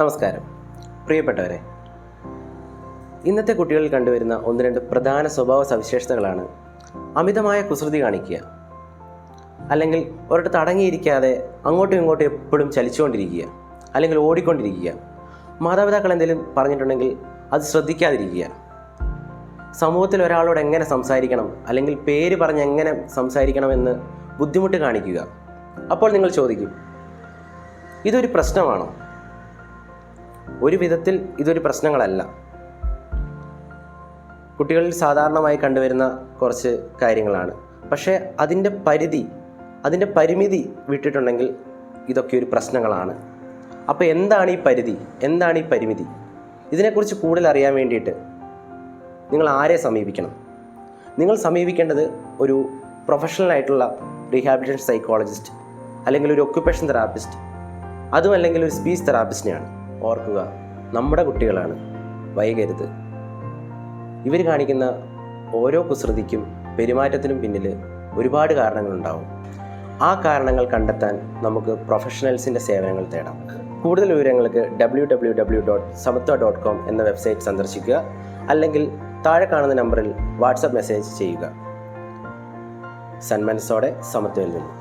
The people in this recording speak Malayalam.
നമസ്കാരം പ്രിയപ്പെട്ടവരെ, ഇന്നത്തെ കുട്ടികളിൽ കണ്ടുവരുന്ന ഒന്ന് രണ്ട് പ്രധാന സ്വഭാവ സവിശേഷതകളാണ് അമിതമായ കുസൃതി കാണിക്കുക, അല്ലെങ്കിൽ ഒരിടത്ത് അടങ്ങിയിരിക്കാതെ അങ്ങോട്ടും ഇങ്ങോട്ടും എപ്പോഴും ചലിച്ചുകൊണ്ടിരിക്കുക, അല്ലെങ്കിൽ ഓടിക്കൊണ്ടിരിക്കുക, മാതാപിതാക്കൾ എന്തെങ്കിലും പറഞ്ഞിട്ടുണ്ടെങ്കിൽ അത് ശ്രദ്ധിക്കാതിരിക്കുക, സമൂഹത്തിൽ ഒരാളോട് എങ്ങനെ സംസാരിക്കണം അല്ലെങ്കിൽ പേര് പറഞ്ഞ് എങ്ങനെ സംസാരിക്കണമെന്ന് ബുദ്ധിമുട്ട് കാണിക്കുക. അപ്പോൾ നിങ്ങൾ ചോദിക്കും, ഇതൊരു പ്രശ്നമാണോ? ഒരു വിധത്തിൽ ഇതൊരു പ്രശ്നങ്ങളല്ല. കുട്ടികളിൽ സാധാരണമായി കണ്ടുവരുന്ന കുറച്ച് കാര്യങ്ങളാണ്. പക്ഷേ അതിൻ്റെ പരിമിതി വിട്ടിട്ടുണ്ടെങ്കിൽ ഇതൊക്കെ ഒരു പ്രശ്നങ്ങളാണ്. അപ്പോൾ എന്താണ് ഈ പരിധി, എന്താണ് ഈ പരിമിതി? ഇതിനെക്കുറിച്ച് കൂടുതൽ അറിയാൻ വേണ്ടിയിട്ട് നിങ്ങൾ ആരെ സമീപിക്കണം? നിങ്ങൾ സമീപിക്കേണ്ടത് ഒരു പ്രൊഫഷണൽ ആയിട്ടുള്ള റീഹാബിലിറ്റേഷൻ സൈക്കോളജിസ്റ്റ്, അല്ലെങ്കിൽ ഒരു ഒക്യുപ്പേഷൻ തെറാപ്പിസ്റ്റ്, അതും അല്ലെങ്കിൽ ഒരു സ്പീച്ച് തെറാപ്പിസ്റ്റിനെയാണ്. ഓർക്കുക, നമ്മുടെ കുട്ടികളാണ്, വൈകരുത്. ഇവർ കാണിക്കുന്ന ഓരോ കുസൃതിക്കും പെരുമാറ്റത്തിനും പിന്നിൽ ഒരുപാട് കാരണങ്ങളുണ്ടാവും. ആ കാരണങ്ങൾ കണ്ടെത്താൻ നമുക്ക് പ്രൊഫഷണൽസിൻ്റെ സേവനങ്ങൾ തേടാം. കൂടുതൽ വിവരങ്ങൾക്ക് www.samatva.com എന്ന വെബ്സൈറ്റ് സന്ദർശിക്കുക, അല്ലെങ്കിൽ താഴെ കാണുന്ന നമ്പറിൽ വാട്സപ്പ് മെസ്സേജ് ചെയ്യുക. സന്മനസ്സോടെ സമത്വയിൽ നിന്നും.